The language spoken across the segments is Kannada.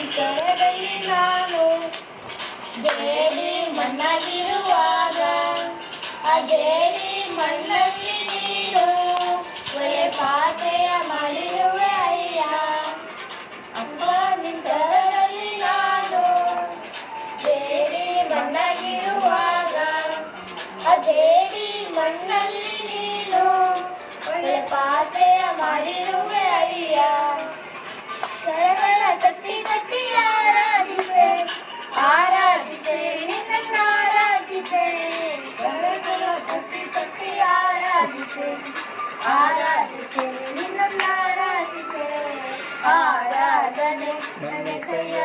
ಅಂತರದಲ್ಲಿ ನಾನು ಜೇಡಿ ಮಣ್ಣಾಗಿರುವಾಗ ಆ ಜೇಡಿ ಮಣ್ಣಲ್ಲಿ ನೀನು ಒಳ್ಳೆ ಪಾತ್ರೆಯ ಮಾಡಿರುವೆ ಅಯ್ಯ. ಅಪ್ಪ ನಿಂತರದಲ್ಲಿ ನಾನು ಜೇಡಿ ಮಣ್ಣಾಗಿರುವಾಗ ಆ ಜೇಡಿ ಮಣ್ಣಲ್ಲಿ ನೀನು ಒಳ್ಳೆ ಪಾತ್ರೆಯ ಮಾಡಿರುವೆ ಅಯ್ಯ. ಕರಗಳ ತಟ್ಟಿ ತಟ್ಟಿ ಆರಾಧಿಪೆ ಆರಾಧಿಪೆ ನಿನ್ನ ಆರಾಧಿಪೆ. ಕರಗಳ ತಟ್ಟಿ ತಟ್ಟಿ ಆರಾಧಿಪೆ ಆರಾಧಿಪೆ ನಿನ್ನ ಆರಾಧಿಪೆ. ಆರಾಧನೆ ನನ್ನೆಸೆಯ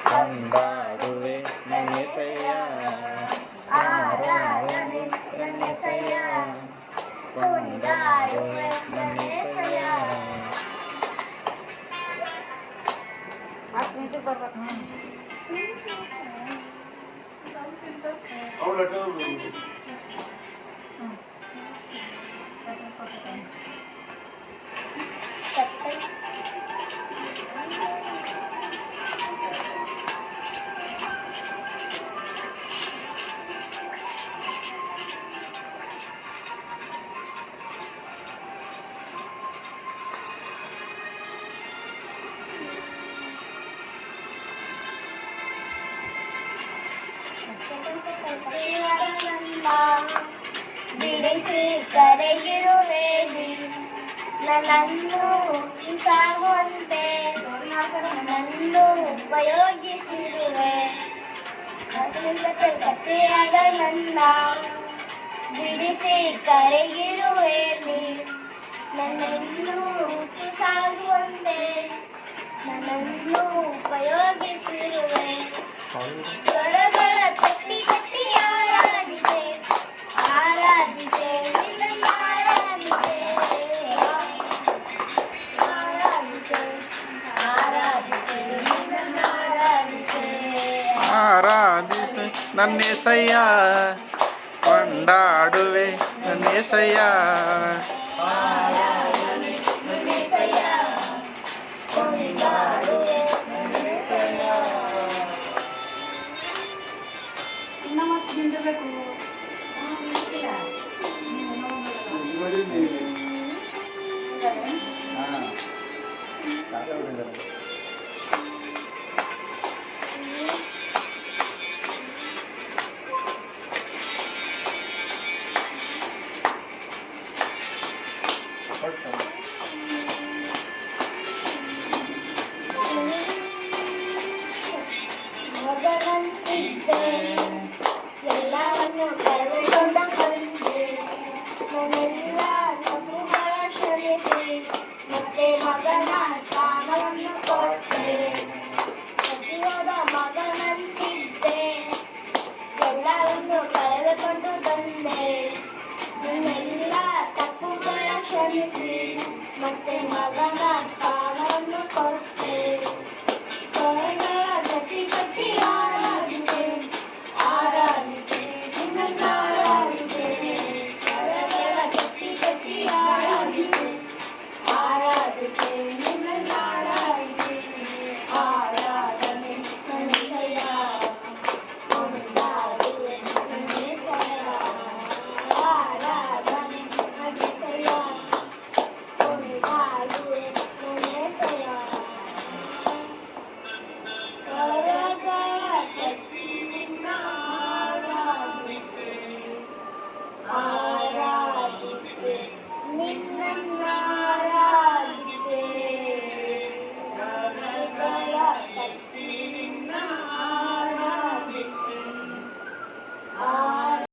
ಕೊಂಡಾಡುವೆ ನನ್ನೆಸೆಯ. ಆರಾಧನೆ ನನ್ನೆಸೆಯ ಕೊಂಡಾಡುವೆ ನನ್ನೆಸೆಯ. ಬಿಡಿಸಿ ಕರೆಗಿರುವೆ ನನ್ನನ್ನು ಸಾಗುವಂತೆ ನನ್ನನ್ನು ಉಪಯೋಗಿಸಿರುವೆ. ಗಟ್ಟಿಯಾದ ನನ್ನ ಬಿಡಿಸಿ ಕರೆಗಿರುವೆ ನನ್ನನ್ನು ಸಾಗುವಂತೆ ನನ್ನನ್ನು ಉಪಯೋಗಿಸಿರುವೆ. ಸ್ವರಗಳ ತಟ್ಟಿ ತಟ್ಟಿ ಆರಾಧಿತೆ ಆರಾಧಿತೆ ನಿನ್ನ ಆರಾಧಿತೆ ಆರಾಧಿತೆ ಆರಾಧಿತೆ ನಿನ್ನ ಆರಾಧಿತೆ. ಆರಾಧಿಸೆ ನನ್ನೆಸೆಯ ಕೊಂಡಾಡುವೆ ನನ್ನೆಸೆಯ. ಆರಾಧನೆ ನನ್ನೆಸೆಯ ಕೊಂಡಾಡುವೆ ನನ್ನೆಸೆಯ. ಇನ್ನ ಮತ್ತೆ ನಿಂದಿರ್ಬೇಕು. ಮಗನಂತಿದ್ದೆ ಎಲ್ಲವನ್ನು ಕಳೆದುಕೊಂಡ ಬಂದೆ. ನನ್ನೆಲ್ಲ ತಪ್ಪುಗಳ ಕ್ಷಮಿಸಿ ಮತ್ತೆ ಮಗನ ಸ್ಥಾನವನ್ನು ಕೊಟ್ಟೆ. ಸತ್ಯವಾದ ಮಗನಂತಿದ್ದೆ ಎಲ್ಲವನ್ನು ಕಳೆದುಕೊಂಡು ಬಂದೆ. ನನ್ನೆಲ್ಲ ತಪ್ಪುಗಳ ಕ್ಷಮಿಸಿ ಮತ್ತೆ ಮಗನ ಸ್ಥಾನವನ್ನು ಕೊಟ್ಟೆ.